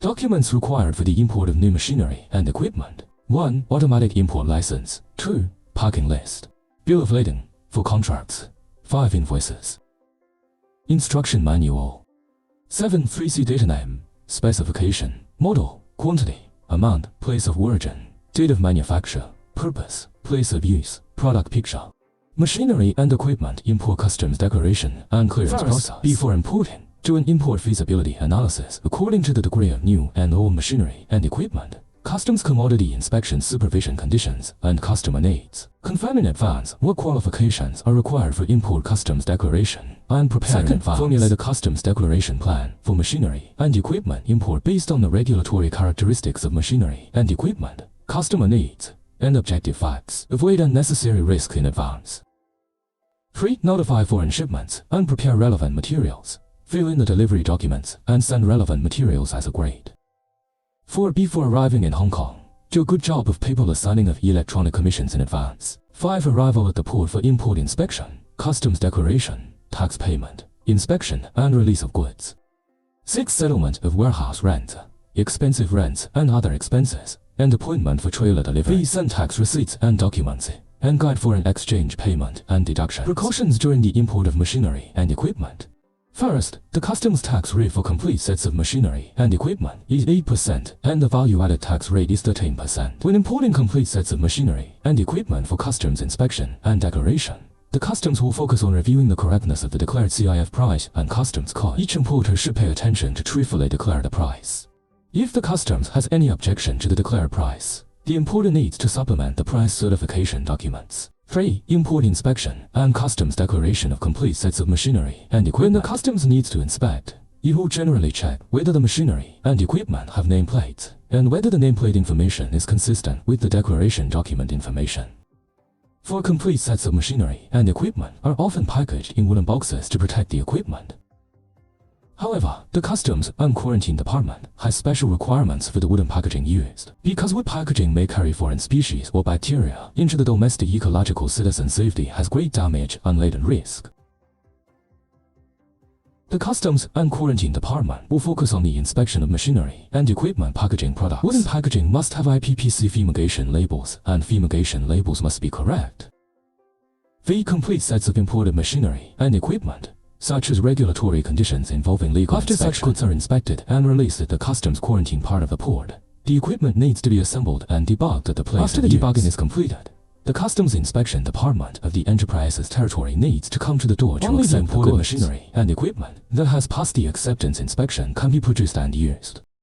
Documents required for the import of new machinery and equipment. 1. Automatic import license. 2. Packing list. Bill of lading for contracts. 5. Invoices. Instruction manual. 7. 3C data name, specification, model, quantity, amount, place of origin, date of manufacture, purpose, place of use, product picture. Machinery and equipment import customs declaration and clearance process. Before importing, do an import feasibility analysis according to the degree of new and old machinery and equipment, customs commodity inspection supervision conditions, and customer needs. Confirm in advance what qualifications are required for import customs declaration, and prepare in advance. Formulate a customs declaration plan for machinery and equipment import based on the regulatory characteristics of machinery and equipment, customer needs, and objective facts. Avoid unnecessary risk in advance. 3. Notify foreign shipments and prepare relevant materials. Fill in the delivery documents and send relevant materials as agreed. 4. Before arriving in Hong Kong, do a good job of paperless signing of electronic commissions in advance. 5. Arrival at the port for import inspection, customs declaration, tax payment, inspection and release of goods. 6. Settlement of warehouse rent, expensive rents and other expenses, and appointment for trailer delivery. Send tax receipts and documents, and guide foreign exchange payment and deductions. Precautions during the import of machinery and equipment. First, the customs tax rate for complete sets of machinery and equipment is 8% and the value-added tax rate is 13%. When importing complete sets of machinery and equipment for customs inspection and declaration, the customs will focus on reviewing the correctness of the declared CIF price and customs cost. Each importer should pay attention to truthfully declare the price. If the customs has any objection to the declared price, the importer needs to supplement the price certification documents. 3. Import inspection and customs declaration of complete sets of machinery and equipment. When the customs needs to inspect, it will generally check whether the machinery and equipment have nameplates and whether the nameplate information is consistent with the declaration document information. 4. Complete sets of machinery and equipment are often packaged in wooden boxes to protect the equipment. However, the Customs and Quarantine Department has special requirements for the wooden packaging used, because wood packaging may carry foreign species or bacteria into the domestic ecological citizen safety has great damage and latent risk. The Customs and Quarantine Department will focus on the inspection of machinery and equipment packaging products. Wooden packaging must have IPPC fumigation labels, and fumigation labels must be correct. The complete sets of imported machinery and equipment, such as regulatory conditions involving legal inspection. After such goods are inspected and released at the customs quarantine part of the port, the equipment needs to be assembled and debugged at the place. After the debugging is completed, the Customs Inspection Department of the enterprise's territory needs to come to the door to accept the imported machinery and equipment that has passed the acceptance inspection can be produced and used.